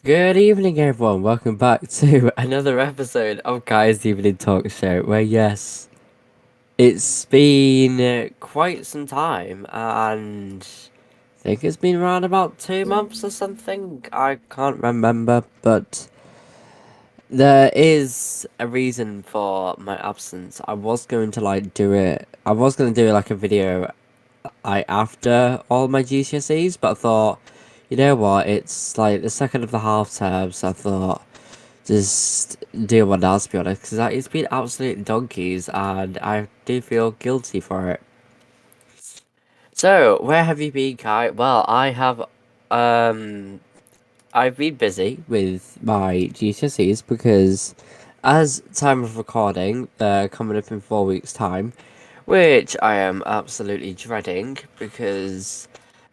Good evening, everyone. Welcome back to another episode of Guy's Evening Talk Show. Where, yes, it's been quite some time, and I think it's been around about 2 months or something. I can't remember, but there is a reason for my absence. I was going to do it. I was going to do like a video after all my GCSEs, but I thought, you know what? It's like the second of the half term, so I thought just do one now, to be honest, because it's been absolute donkeys, and I do feel guilty for it. So, where have you been, Kai? Well, um, I've been busy with my GCSEs because, as time of recording, they're coming up in 4 weeks' time, which I am absolutely dreading because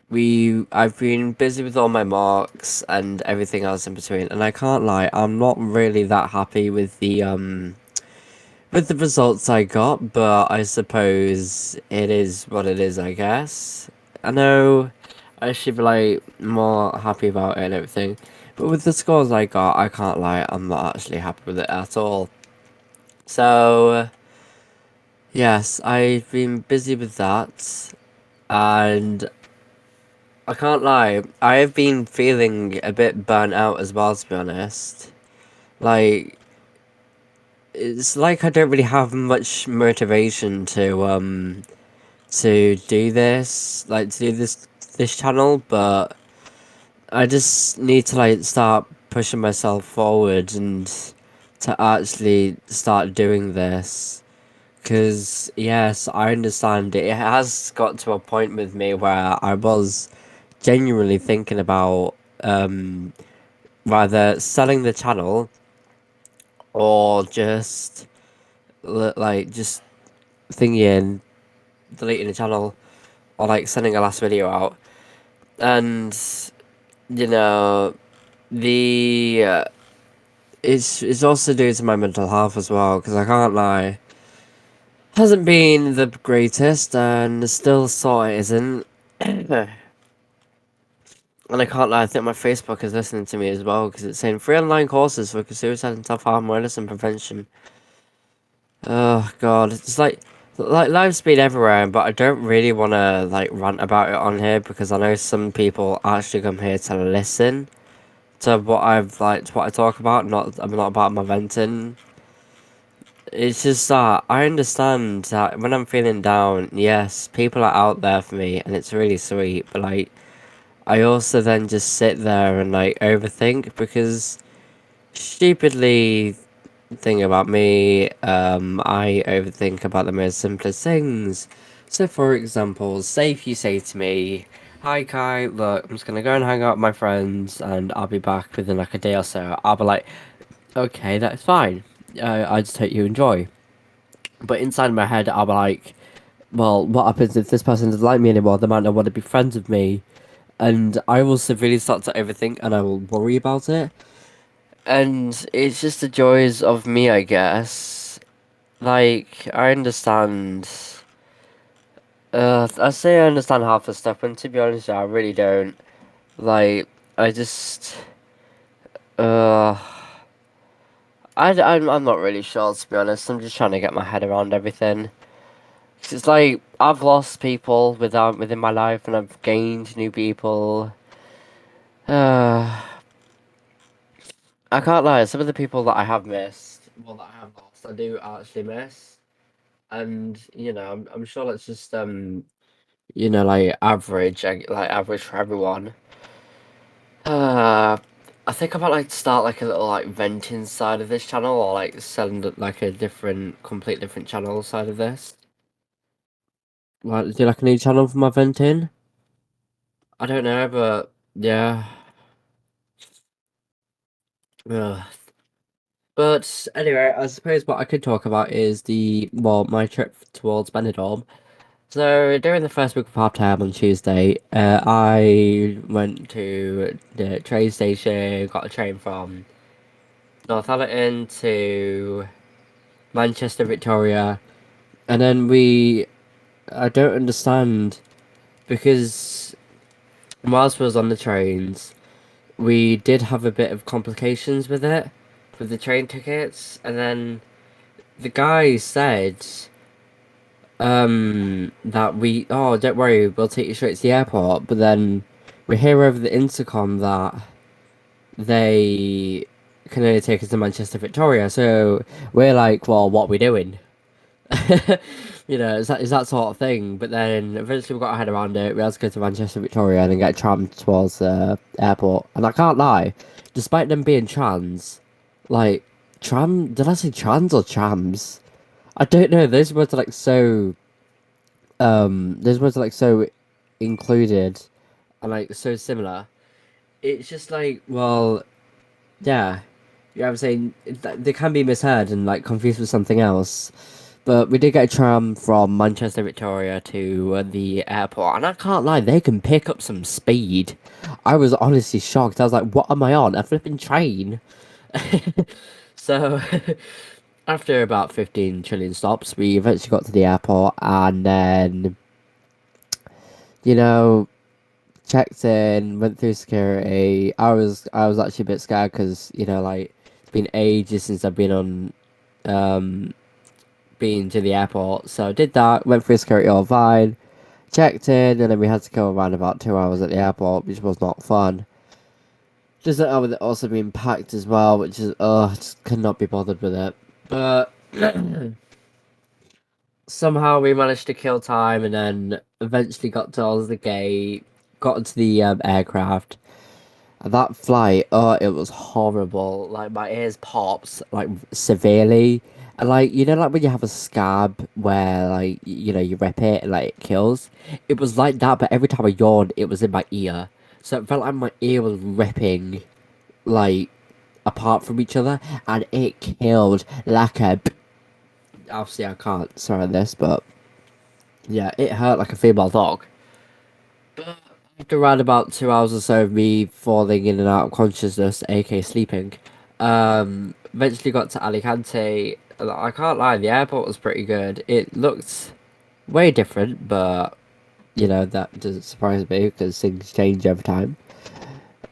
I've been busy with all my marks and everything else in between, and I can't lie, I'm not really that happy with the results I got, but I suppose it is what it is, I guess. I know I should be more happy about it and everything, but with the scores I got, I can't lie, I'm not actually happy with it at all. So yes, I've been busy with that, and I can't lie, I have been feeling a bit burnt out as well, to be honest. Like, it's like I don't really have much motivation to do this, to do this channel, but I just need to start pushing myself forward and to actually start doing this. Because, yes, I understand it has got to a point with me where I was genuinely thinking about either selling the channel or just just thinking deleting the channel or sending a last video out. And you know the it's also due to my mental health as well, because I can't lie, hasn't been the greatest and still sort of isn't. And I can't lie, I think my Facebook is listening to me as well, because it's saying free online courses for suicide and self-harm awareness and prevention. Oh god, it's like life's been everywhere, but I don't really want to rant about it on here because I know some people actually come here to listen to what to what I talk about. I'm not about my venting. It's just that I understand that when I'm feeling down, yes, people are out there for me, and it's really sweet. But I also then just sit there and overthink because stupidly thing about me, I overthink about the most simplest things. So, for example, say if you say to me, "Hi Kai, look, I'm just gonna go and hang out with my friends, and I'll be back within like a day or so." I'll be like, "Okay, that's fine. I just hope you enjoy." But inside my head, I'll be like, "Well, what happens if this person doesn't like me anymore? They might not want to be friends with me." And I will severely start to overthink, and I will worry about it. And it's just the joys of me, I guess. I understand. I say I understand half the stuff, and to be honest, I really don't. Like, I just. Uh. I'm not really sure, to be honest. I'm just trying to get my head around everything. 'Cause it's like, I've lost people within my life, and I've gained new people. Uh. I can't lie, some of the people that I have missed, well, that I have lost, I do actually miss. And, I'm sure that's just, average, average for everyone. Uh, I think I might to start a little venting side of this channel, or selling a different, complete different channel side of this. Do a new channel for my venting? I don't know, but yeah. Ugh. But anyway, I suppose what I could talk about is my trip towards Benidorm. So during the first week of half term on Tuesday, I went to the train station, got a train from Northallerton to Manchester, Victoria, and then I don't understand because whilst we was on the trains, we did have a bit of complications with it, with the train tickets, and then the guy said, that oh, don't worry, we'll take you straight to the airport, but then we hear over the intercom that they can only take us to Manchester Victoria, so we're like, well, what are we doing? It's that sort of thing. But then eventually we got our head around it. We had to go to Manchester Victoria and then get trammed towards the airport. And I can't lie, despite them being trans, like did I say trans or trams? I don't know. Those words are like so included and like so similar. It's just like, well, yeah, I'm saying they can be misheard and like confused with something else. But we did get a tram from Manchester Victoria to the airport, and I can't lie, they can pick up some speed. I was honestly shocked. I was like, "What am I on? A flipping train?" So, after about 15 trillion stops, we eventually got to the airport, and then you know checked in, went through security. I was actually a bit scared because like it's been ages since I've um been to the airport. So I did that, went through security all fine, checked in, and then we had to go around about 2 hours at the airport, which was not fun. Just that with it also being packed as well, which is I just could not be bothered with it. But somehow we managed to kill time and then eventually got to the gate, got into the aircraft. That flight, oh, it was horrible. Like my ears popped like severely, and like like when you have a scab where like you rip it and like it kills. It was like that, but every time I yawned, it was in my ear, so it felt like my ear was ripping like apart from each other, and it killed like a. Obviously, I can't swear on this, but yeah, it hurt like a female dog. But after around about 2 hours or so of me falling in and out of consciousness, aka sleeping, eventually got to Alicante. I can't lie, the airport was pretty good. It looked way different, but that doesn't surprise me because things change over time.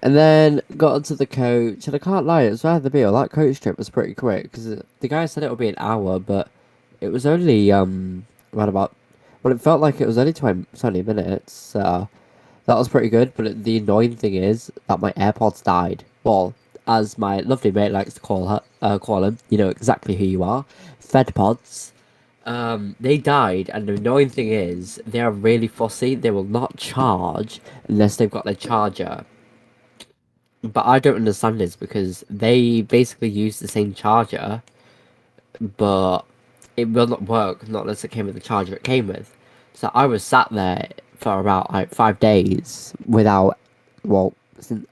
And then got onto the coach, and I can't lie, it was rather the deal. That coach trip was pretty quick because the guy said it would be an hour, but it was only around about. Well, it felt like it was only 20 minutes. So that was pretty good, but the annoying thing is that my AirPods died. Well, as my lovely mate likes to call them, you know exactly who you are. FedPods. They died, and the annoying thing is they are really fussy. They will not charge unless they've got their charger. But I don't understand this because they basically use the same charger, but it will not work not unless it came with the charger it came with. So I was sat there for about like 5 days without, well,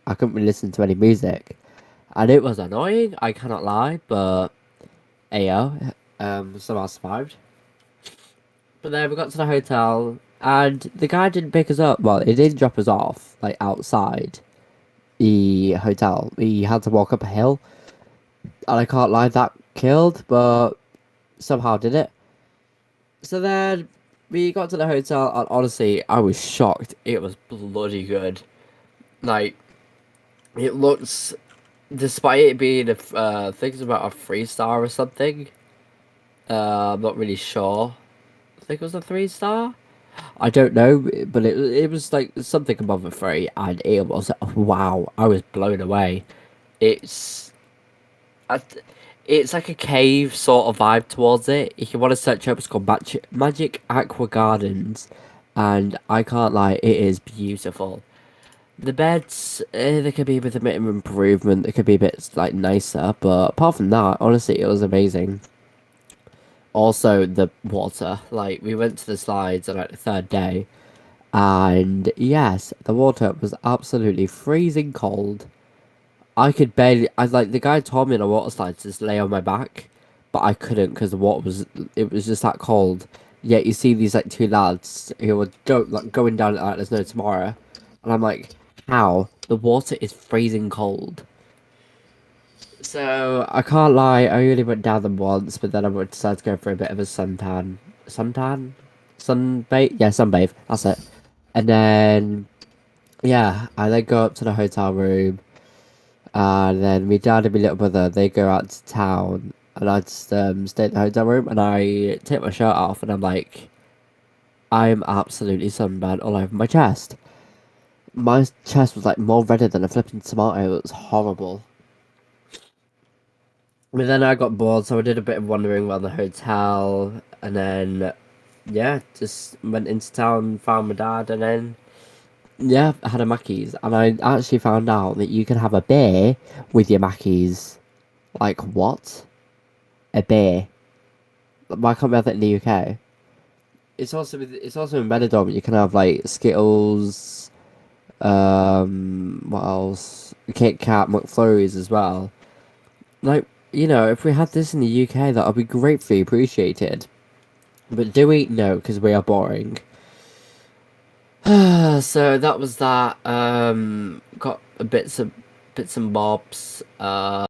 I couldn't really listen to any music, and it was annoying. I cannot lie, but ayo, somehow survived. But then we got to the hotel, and the guy didn't pick us up. Well, he did drop us off like outside the hotel. We had to walk up a hill, and I can't lie, that killed, but somehow did it. So then we got to the hotel, and honestly, I was shocked. It was bloody good. Like, it looks, despite it being I think it's about a 3 star or something. I'm not really sure. I think it was a 3 star. I don't know, but it was like something above a three, and it was wow. I was blown away. It's I, it's like a cave sort of vibe towards it. If you want to search up, it's called Magic Aqua Gardens, and I can't lie, it is beautiful. The beds, they could be with a bit of improvement. They could be a bit like nicer, but apart from that, honestly, it was amazing. Also, the water, like we went to the slides on like the third day, and yes, the water was absolutely freezing cold. I could barely. I like the guy told me on a water slide to just lay on my back, but I couldn't because the water was. It was just that cold. Yet you see these like two lads who were like going down it like there's no tomorrow, and I'm like, how the water is freezing cold. So I can't lie. I only went down them once, but then I would decide to go for a bit of a suntan, sunbathe. Yeah, sunbathe. That's it. And then yeah, I then go up to the hotel room. And then my dad and my little brother, they go out to town, and I just stay in the hotel room, and I take my shirt off, and I'm like, I'm absolutely sunburned all over my chest. My chest was like more redder than a flipping tomato. It was horrible. But then I got bored, so I did a bit of wandering around the hotel, and then yeah, just went into town, found my dad, and then yeah, I had a Mackey's, and I actually found out that you can have a beer with your Mackey's. Like what? A beer? Why can't we have that in the UK? It's also in Benidorm. You can have like Skittles, what else? Kit Kat, McFlurries as well. Like, if we had this in the UK, that would be gratefully appreciated. But do we? No, because we are boring. So that was that. Got a bits and bobs. Else?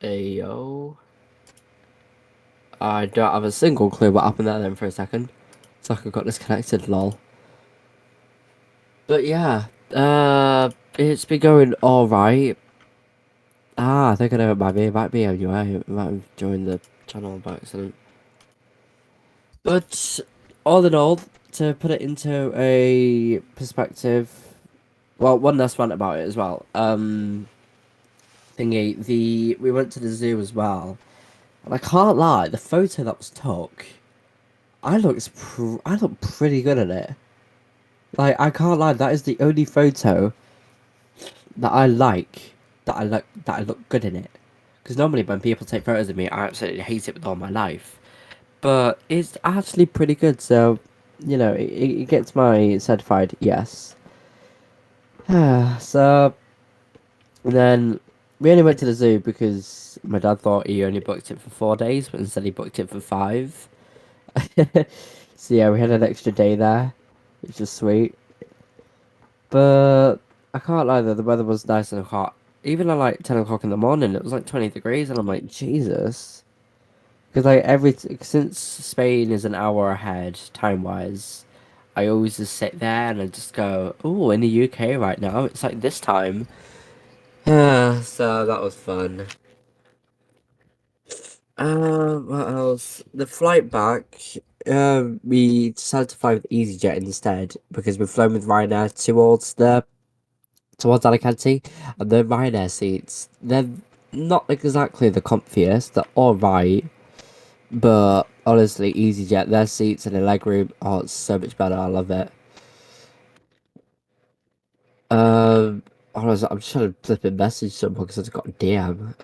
Ayo. I don't have a single clue what happened there then for a second. It's like I got disconnected, lol. But yeah, it's been going alright. I think I know it might be. It might be anyway. It might have joined the channel by accident. But all in all, to put it into a perspective, well, one last rant about it as well. We went to the zoo as well, and I can't lie, the photo that was took, I looked pretty good at it. Like I can't lie, that is the only photo that I like that I look good in it. Because normally when people take photos of me, I absolutely hate it with all my life. But it's actually pretty good, so it gets my certified yes. So then we only went to the zoo because my dad thought he only booked it for 4 days, but instead he booked it for 5. So yeah, we had an extra day there, which was sweet. But I can't lie though, the weather was nice and hot. Even at like 10 o'clock in the morning, it was like 20 degrees, and I'm like, Jesus. Because like since Spain is an hour ahead time wise, I always just sit there and I just go, oh, in the UK right now, it's like this time. So that was fun. What else? The flight back, we decided to fly with EasyJet instead because we've flown with Ryanair towards Alicante, and the Ryanair seats, they're not exactly the comfiest. They're all right, but honestly, EasyJet, their seats and the legroom, oh, it's so much better. I love it. Honestly, I'm just trying to flip a message someone because I just got a DM.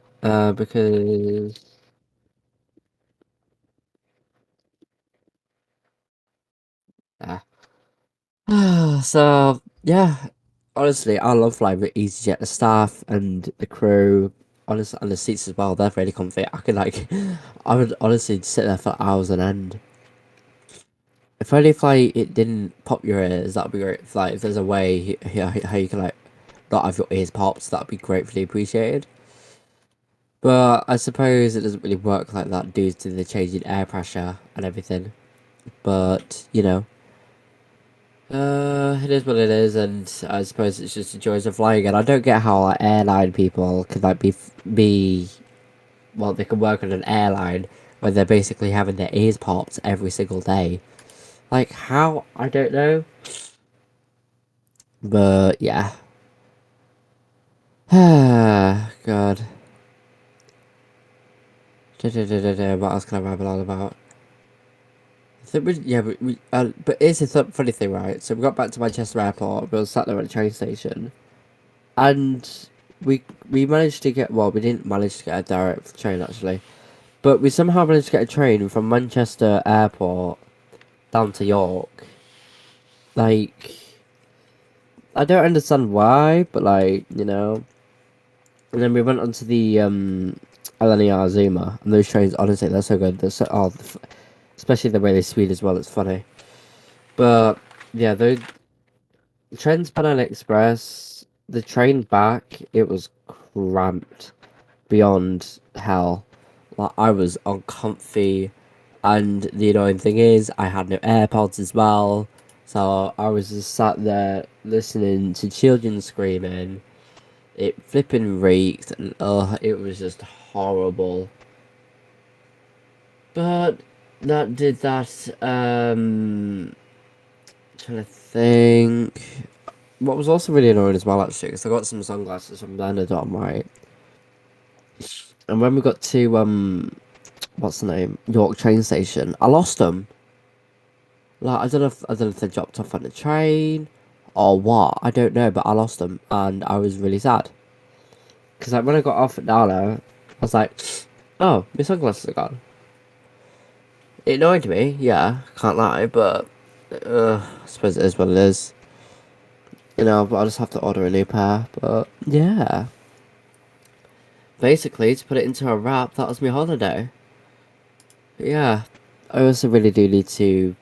Because yeah. So yeah, honestly, I love flying with EasyJet. The staff and the crew, honestly, and the seats as well. They're really comfy. I could like, I would honestly sit there for hours on end. If only if like it didn't pop your ears, that'd be great. If there's a way how you can like not have your ears popped, that'd be gratefully appreciated. But I suppose it doesn't really work like that due to the change in air pressure and everything. But it is what it is, and I suppose it's just the joys of flying. And I don't get how like, airline people could like be well, they can work on an airline where they're basically having their ears popped every single day. Like how? I don't know. But yeah. God. What else can I ramble on about? Yeah, but it's a funny thing, right? So we got back to Manchester Airport. We were sat there at the train station, and we managed to get we didn't manage to get a direct train actually, but we somehow managed to get a train from Manchester Airport down to York. Like I don't understand why, but and then we went onto the LNER Zuma, and those trains honestly they're so good. They're so especially the way they speed as well. It's funny, but yeah, those Trans-Pennine Express, the train back, it was cramped beyond hell. Like I was uncomfy, and the annoying thing is I had no AirPods as well, so I was just sat there listening to children screaming. It flipping reeked, and it was just horrible. But that did that. Trying to think. What was also really annoying as well, actually, because I got some sunglasses from Benidorm, right? And when we got to what's the name, York train station, I lost them. Like I don't know if they dropped off on the train or what. I don't know, but I lost them, and I was really sad. Because like when I got off at Nala, I was like, oh, my sunglasses are gone. It annoyed me, yeah, can't lie, but I suppose it is what it is. You know, but I'll just have to order a new pair. But yeah, basically, to put it into a wrap, that was my holiday. Yeah, I also really do need to.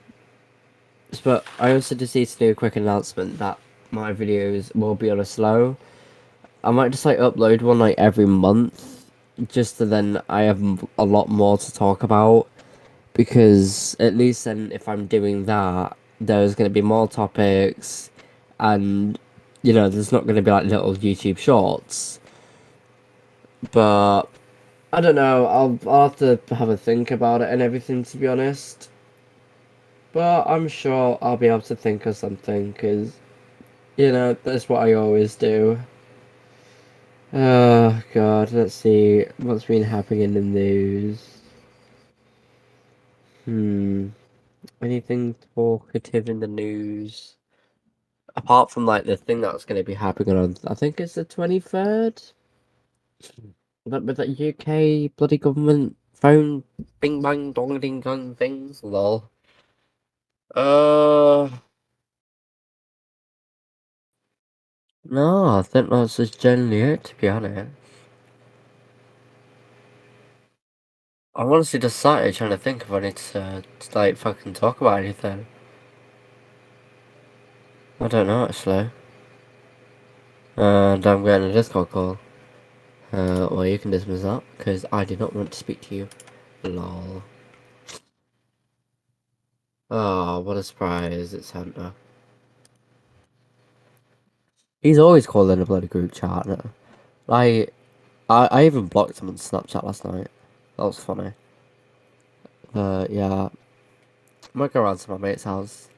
But I also just need to do a quick announcement that my videos will be on a slow. I might just like upload one like every month, just so then I have a lot more to talk about. Because at least then, if I'm doing that, there's going to be more topics, and you know, there's not going to be like little YouTube shorts. But I don't know. I'll have to have a think about it and everything, to be honest. But I'm sure I'll be able to think of something because you know that's what I always do. Oh God, let's see what's been happening in the news. Hmm, anything talkative in the news apart from like the thing that's going to be happening on? I think it's the 23rd. That with that UK bloody government phone bing bang dong ding dong things. Lol. Uh, no, I think that's just generally it, to be honest. I'm honestly just sat here trying to think if I need to like fucking talk about anything. I don't know actually. And I'm getting a Discord call. Well, you can dismiss that because I do not want to speak to you. Lol. Oh, what a surprise! It's Santa. He's always calling a bloody group chat. No? Like, I even blocked him on Snapchat last night. That was funny. Yeah, I might go around to my mate's house.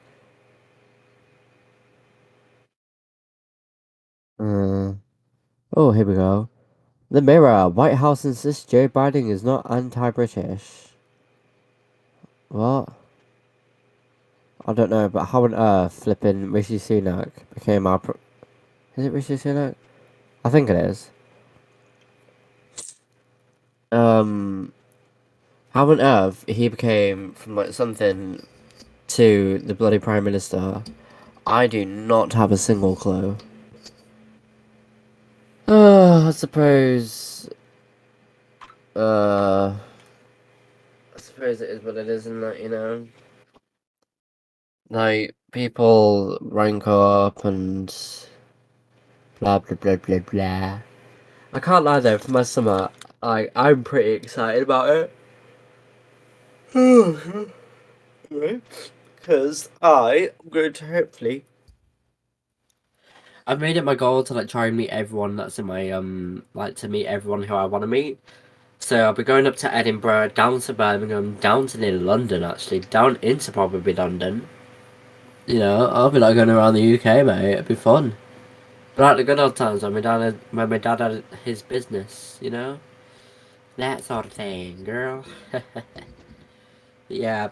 Uh, oh, here we go. The Mirror. White House insists Joe Biden is not anti-British. What? I don't know, but how on earth flipping Rishi Sunak became our... Is it Rishi Sunak? I think it is. Um, how on earth he became from like something to the bloody Prime Minister? I do not have a single clue. I suppose... Uh... I suppose it is what it is, isn't it, you know? Like, people rank up and blah blah blah blah blah. I can't lie though, for my summer, I'm pretty excited about it. Because I'm going to hopefully. I've made it my goal to like try and meet everyone that's in my like to meet everyone who I want to meet. So I'll be going up to Edinburgh, down to Birmingham, down to near London actually, down into probably London. You know, I'll be like going around the UK, mate. It'd be fun. But like the good old times when my dad had his business, you know? That sort of thing, girl. Yeah,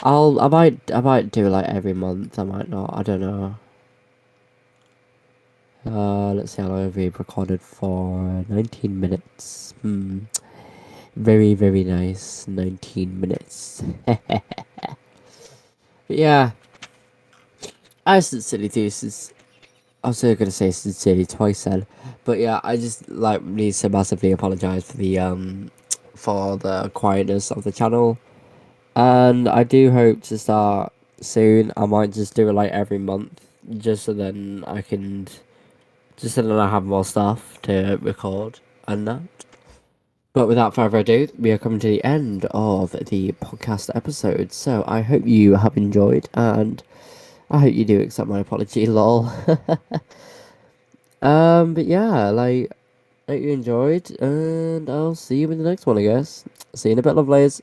I might do like every month, I might not, I don't know. Let's see how long we've recorded for. 19 minutes. Very, very nice. 19 minutes. But yeah, I sincerely do. I was gonna say sincerely twice then, but yeah, I just like need to massively apologize for the quietness of the channel, and I do hope to start soon. I might just do it like every month, just so then I can, just so then I have more stuff to record and that. But without further ado, we are coming to the end of the podcast episode. So I hope you have enjoyed, and I hope you do accept my apology, lol. But yeah, like, hope you enjoyed, and I'll see you in the next one, I guess. See you in a bit, lovelies.